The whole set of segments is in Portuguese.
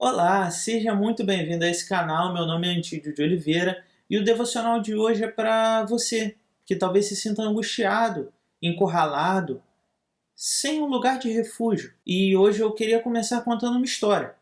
Olá, seja muito bem-vindo a esse canal. Meu nome é Antídio de Oliveira e o devocional de hoje é para você que talvez se sinta angustiado, encurralado, sem um lugar de refúgio. E hoje eu queria começar contando uma história.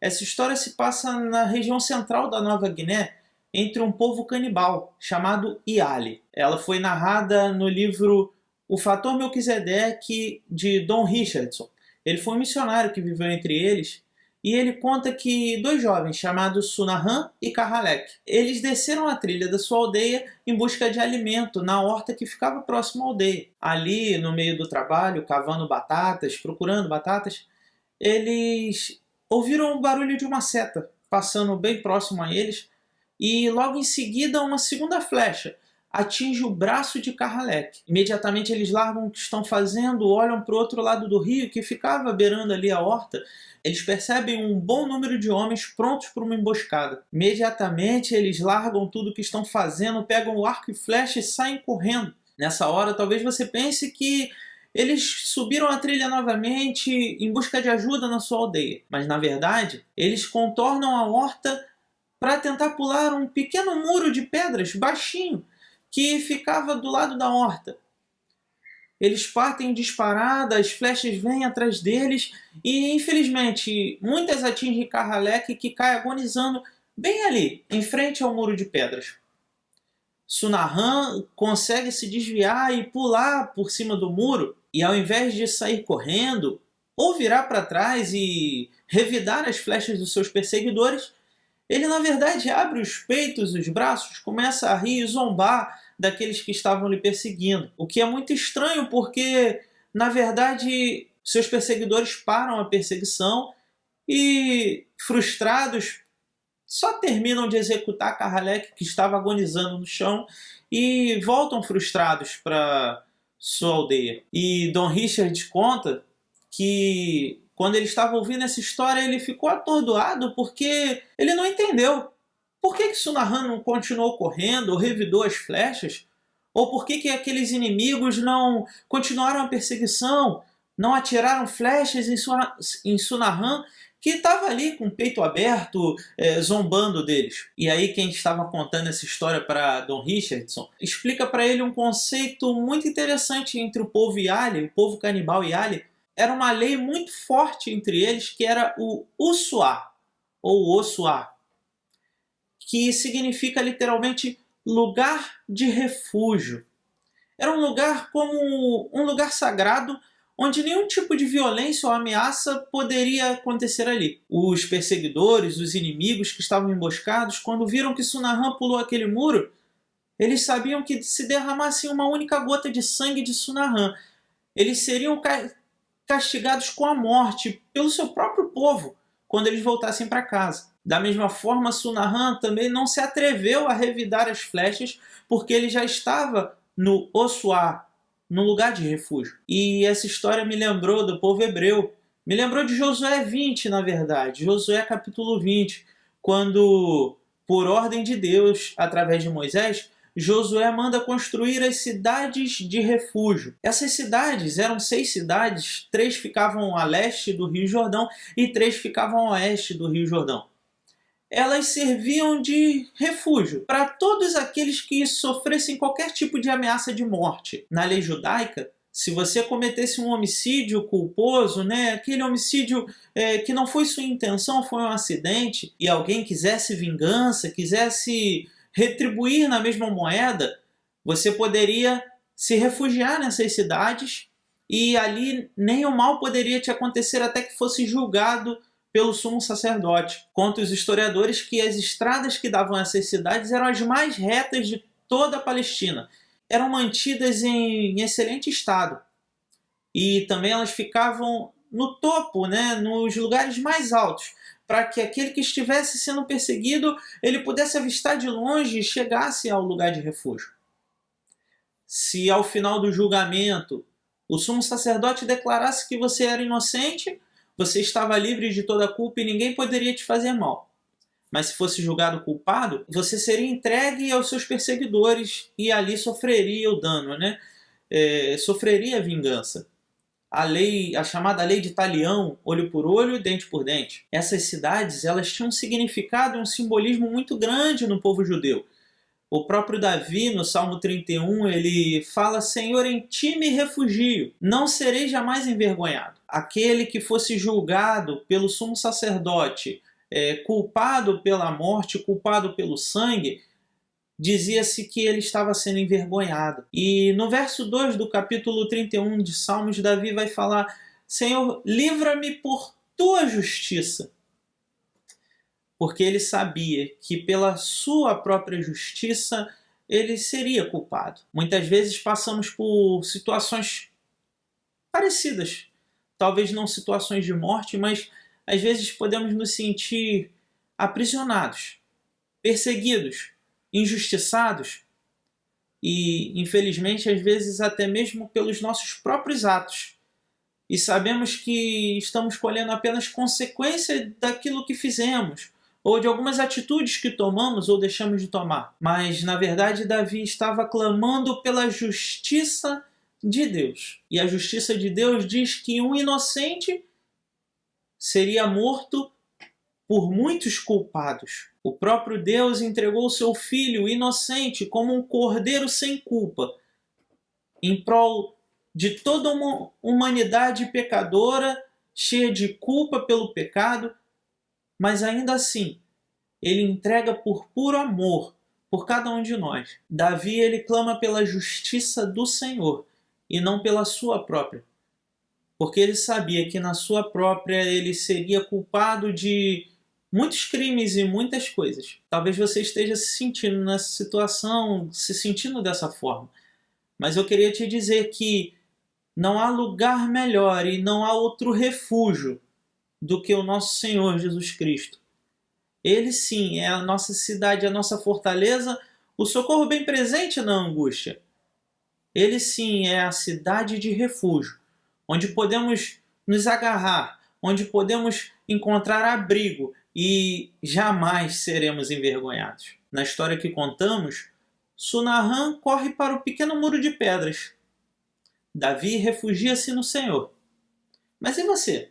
Essa história se passa na região central da Nova Guiné, entre um povo canibal chamado Iali. Ela foi narrada no livro O Fator Melquisedeque de Don Richardson. Ele foi um missionário que viveu entre eles e ele conta que dois jovens chamados Sunahan e Kahalek, eles desceram a trilha da sua aldeia em busca de alimento na horta que ficava próximo à aldeia. Ali, no meio do trabalho, cavando batatas, procurando batatas, eles ouviram o barulho de uma seta passando bem próximo a eles e logo em seguida uma segunda flecha atinge o braço de Kahalek. Imediatamente eles largam o que estão fazendo, olham para o outro lado do rio que ficava beirando ali a horta. Eles percebem um bom número de homens prontos para uma emboscada. Imediatamente eles largam tudo o que estão fazendo, pegam o arco e flecha e saem correndo. Nessa hora talvez você pense que eles subiram a trilha novamente em busca de ajuda na sua aldeia. Mas na verdade, eles contornam a horta para tentar pular um pequeno muro de pedras baixinho que ficava do lado da horta. Eles partem disparada, as flechas vêm atrás deles e, infelizmente, muitas atingem Kahalek, que cai agonizando bem ali, em frente ao muro de pedras. Sunahan consegue se desviar e pular por cima do muro e, ao invés de sair correndo ou virar para trás e revidar as flechas dos seus perseguidores, ele na verdade abre os peitos, os braços, começa a rir e zombar daqueles que estavam lhe perseguindo. O que é muito estranho porque, na verdade, seus perseguidores param a perseguição e, frustrados, só terminam de executar Kahalek, que estava agonizando no chão, e voltam frustrados para sua aldeia. E Don Richard conta que quando ele estava ouvindo essa história, ele ficou atordoado porque ele não entendeu. Por que Sunahan não continuou correndo ou revidou as flechas? Ou por que aqueles inimigos não continuaram a perseguição, não atiraram flechas em Sunahan, que estava ali com o peito aberto, zombando deles? E aí quem estava contando essa história para Don Richardson explica para ele um conceito muito interessante entre o povo Iali, o povo canibal Iali. Era uma lei muito forte entre eles, que era o Ussuá, ou Ossuá, que significa literalmente lugar de refúgio. Era um lugar como um lugar sagrado, onde nenhum tipo de violência ou ameaça poderia acontecer ali. Os perseguidores, os inimigos que estavam emboscados, quando viram que Sunahan pulou aquele muro, eles sabiam que se derramasse uma única gota de sangue de Sunahan, eles seriam castigados com a morte pelo seu próprio povo quando eles voltassem para casa. Da mesma forma, Sunahan também não se atreveu a revidar as flechas porque ele já estava no Ossuá, no lugar de refúgio. E essa história me lembrou do povo hebreu. Me lembrou de Josué 20, na verdade. Josué capítulo 20, quando, por ordem de Deus, através de Moisés, Josué manda construir as cidades de refúgio. Essas cidades eram 6 cidades, 3 ficavam a leste do Rio Jordão e 3 ficavam a oeste do Rio Jordão. Elas serviam de refúgio para todos aqueles que sofressem qualquer tipo de ameaça de morte. Na lei judaica, se você cometesse um homicídio culposo, aquele homicídio que não foi sua intenção, foi um acidente, e alguém quisesse vingança, quisesse retribuir na mesma moeda, você poderia se refugiar nessas cidades e ali nem o mal poderia te acontecer até que fosse julgado pelo sumo sacerdote. Contam os historiadores que as estradas que davam a essas cidades eram as mais retas de toda a Palestina. Eram mantidas em excelente estado. E também elas ficavam no topo, nos lugares mais altos, para que aquele que estivesse sendo perseguido, ele pudesse avistar de longe e chegasse ao lugar de refúgio. Se ao final do julgamento o sumo sacerdote declarasse que você era inocente, você estava livre de toda a culpa e ninguém poderia te fazer mal. Mas se fosse julgado culpado, você seria entregue aos seus perseguidores e ali sofreria o dano, sofreria a vingança. a chamada lei de Talião, olho por olho, dente por dente. Essas cidades, elas tinham um significado e um simbolismo muito grande no povo judeu. O próprio Davi, no Salmo 31, ele fala: Senhor, em ti me refugio, não serei jamais envergonhado. Aquele que fosse julgado pelo sumo sacerdote, culpado pela morte, culpado pelo sangue, dizia-se que ele estava sendo envergonhado. E no verso 2 do capítulo 31 de Salmos, Davi vai falar: Senhor, livra-me por tua justiça. Porque ele sabia que pela sua própria justiça ele seria culpado. Muitas vezes passamos por situações parecidas, talvez não situações de morte, mas às vezes podemos nos sentir aprisionados, perseguidos, injustiçados e, infelizmente, às vezes até mesmo pelos nossos próprios atos. E sabemos que estamos colhendo apenas consequência daquilo que fizemos, ou de algumas atitudes que tomamos ou deixamos de tomar. Mas, na verdade, Davi estava clamando pela justiça de Deus. E a justiça de Deus diz que um inocente seria morto por muitos culpados. O próprio Deus entregou o seu filho inocente como um cordeiro sem culpa, em prol de toda uma humanidade pecadora, cheia de culpa pelo pecado, mas ainda assim, ele entrega por puro amor por cada um de nós. Davi, ele clama pela justiça do Senhor e não pela sua própria, porque ele sabia que na sua própria ele seria culpado de muitos crimes e muitas coisas. Talvez você esteja se sentindo nessa situação, se sentindo dessa forma, mas eu queria te dizer que não há lugar melhor e não há outro refúgio do que o nosso Senhor Jesus Cristo. Ele sim é a nossa cidade, a nossa fortaleza, o socorro bem presente na angústia. Ele sim é a cidade de refúgio, onde podemos nos agarrar, onde podemos encontrar abrigo e jamais seremos envergonhados. Na história que contamos, Sunahan corre para o pequeno muro de pedras. Davi refugia-se no Senhor. Mas e você?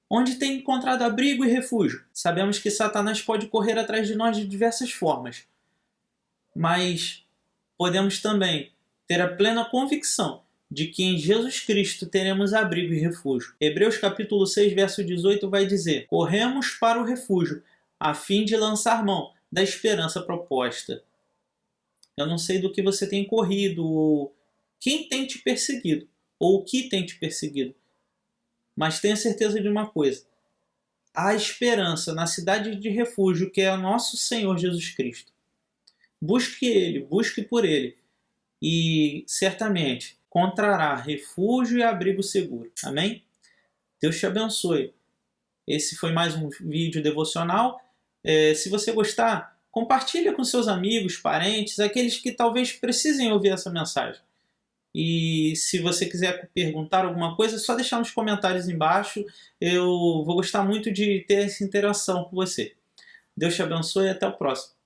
Onde tem encontrado abrigo e refúgio? Sabemos que Satanás pode correr atrás de nós de diversas formas, mas podemos também ter a plena convicção de que em Jesus Cristo teremos abrigo e refúgio. Hebreus capítulo 6, verso 18 vai dizer: corremos para o refúgio, a fim de lançar mão da esperança proposta. Eu não sei do que você tem corrido, ou quem tem te perseguido, ou o que tem te perseguido. Mas tenha certeza de uma coisa: há esperança na cidade de refúgio que é o nosso Senhor Jesus Cristo. Busque Ele, busque por Ele, e certamente encontrará refúgio e abrigo seguro. Amém? Deus te abençoe. Esse foi mais um vídeo devocional. Se você gostar, compartilha com seus amigos, parentes, aqueles que talvez precisem ouvir essa mensagem. E se você quiser perguntar alguma coisa, é só deixar nos comentários embaixo. Eu vou gostar muito de ter essa interação com você. Deus te abençoe e até o próximo.